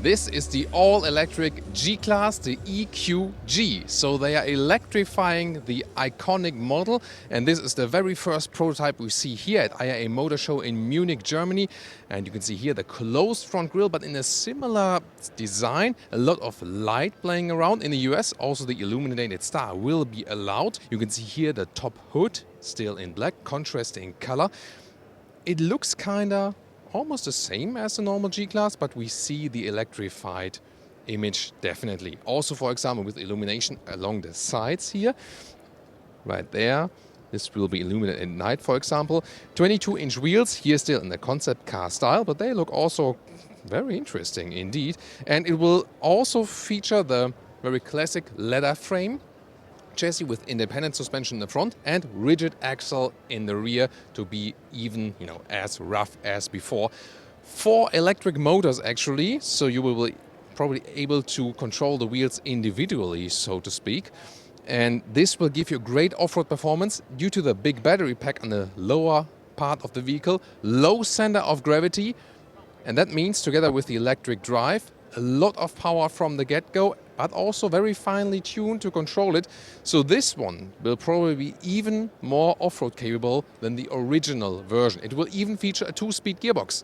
This is the all-electric G-Class, the Eqg. So they are electrifying the iconic model, and this is the very first prototype we see here at IAA Motor Show in Munich, Germany. And you can see here the closed front grille, but in a similar design. A lot of light playing around. In the US, also the illuminated star will be allowed. You can see here the top hood, still in black, contrasting color. It looks kinda almost the same as the normal G-Class, but we see the electrified image definitely. Also, for example, with illumination along the sides here, right there. This will be illuminated at night, for example. 22-inch wheels, here still in the concept car style, but they look also very interesting indeed. And it will also feature the very classic leather frame chassis with independent suspension in the front and rigid axle in the rear to be even, as rough as before. 4 electric motors actually, so you will be probably able to control the wheels individually, so to speak. And this will give you great off-road performance due to the big battery pack on the lower part of the vehicle, low center of gravity, and that means together with the electric drive, a lot of power from the get-go, but also very finely tuned to control it. So this one will probably be even more off-road capable than the original version. It will even feature a 2-speed gearbox.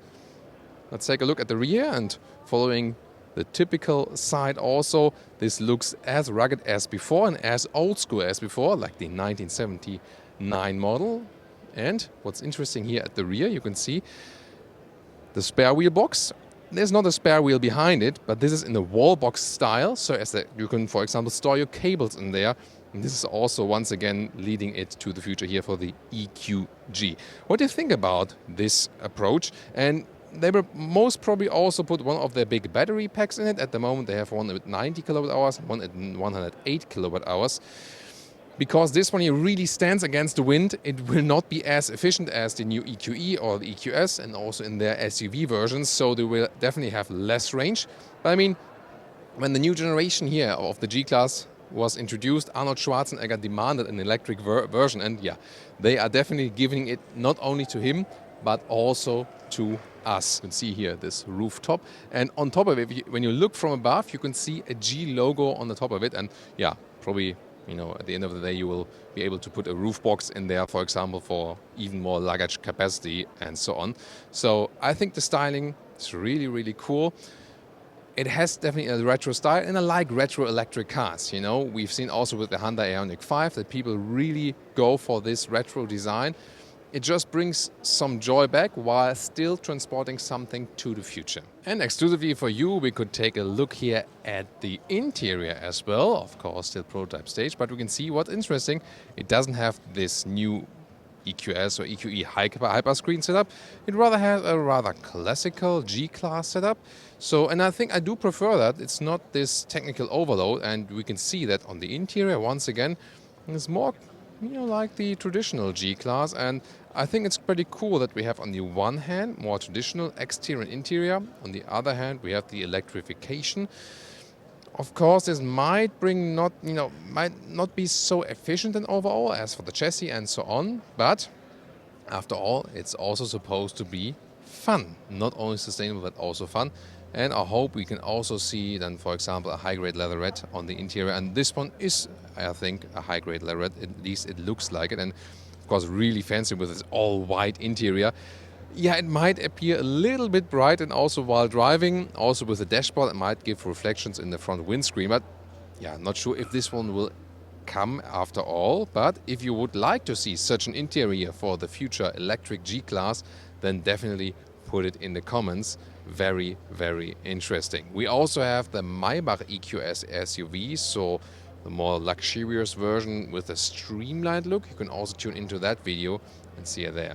Let's take a look at the rear, and following the typical side also, this looks as rugged as before and as old school as before, like the 1979 model. And what's interesting here at the rear, you can see the spare wheel box. There's not a spare wheel behind it, but this is in the wall box style, so as that you can, for example, store your cables in there. And this is also, once again, leading it to the future here for the Eqg. What do you think about this approach? And they will most probably also put one of their big battery packs in it. At the moment, they have one with 90 kilowatt hours and one at 108 kilowatt hours. Because this one here really stands against the wind, it will not be as efficient as the new EQE or the EQS, and also in their SUV versions, so they will definitely have less range. But I mean, when the new generation here of the G-Class was introduced, Arnold Schwarzenegger demanded an electric version, and yeah, they are definitely giving it not only to him, but also to us. You can see here this rooftop, and on top of it, when you look from above, you can see a G logo on the top of it, and yeah, probably at the end of the day, you will be able to put a roof box in there, for example, for even more luggage capacity and so on. So I think the styling is really, really cool. It has definitely a retro style, and I like retro electric cars. We've seen also with the Hyundai Ioniq 5 that people really go for this retro design. It just brings some joy back while still transporting something to the future. And exclusively for you, we could take a look here at the interior as well. Of course, still prototype stage, but we can see what's interesting. It doesn't have this new EQS or EQE hyper screen setup. It rather has a rather classical G-Class setup. So, and I think I do prefer that. It's not this technical overload, and we can see that on the interior, once again, it's more like the traditional G-Class, and I think it's pretty cool that we have on the one hand more traditional exterior and interior, on the other hand we have the electrification. Of course, this might not be so efficient and overall as for the chassis and so on, but after all, it's also supposed to be fun, not only sustainable but also fun. And I hope we can also see then, for example, a high-grade leatherette on the interior. And this one is, I think, a high-grade leatherette. At least it looks like it. And of course, really fancy with its all-white interior. Yeah, it might appear a little bit bright, and also while driving, also with the dashboard, it might give reflections in the front windscreen. But yeah, not sure if this one will come after all. But if you would like to see such an interior for the future electric G-Class, then definitely put it in the comments. Very, very interesting. We also have the Maybach EQS SUV, so the more luxurious version with a streamlined look. You can also tune into that video and see it there.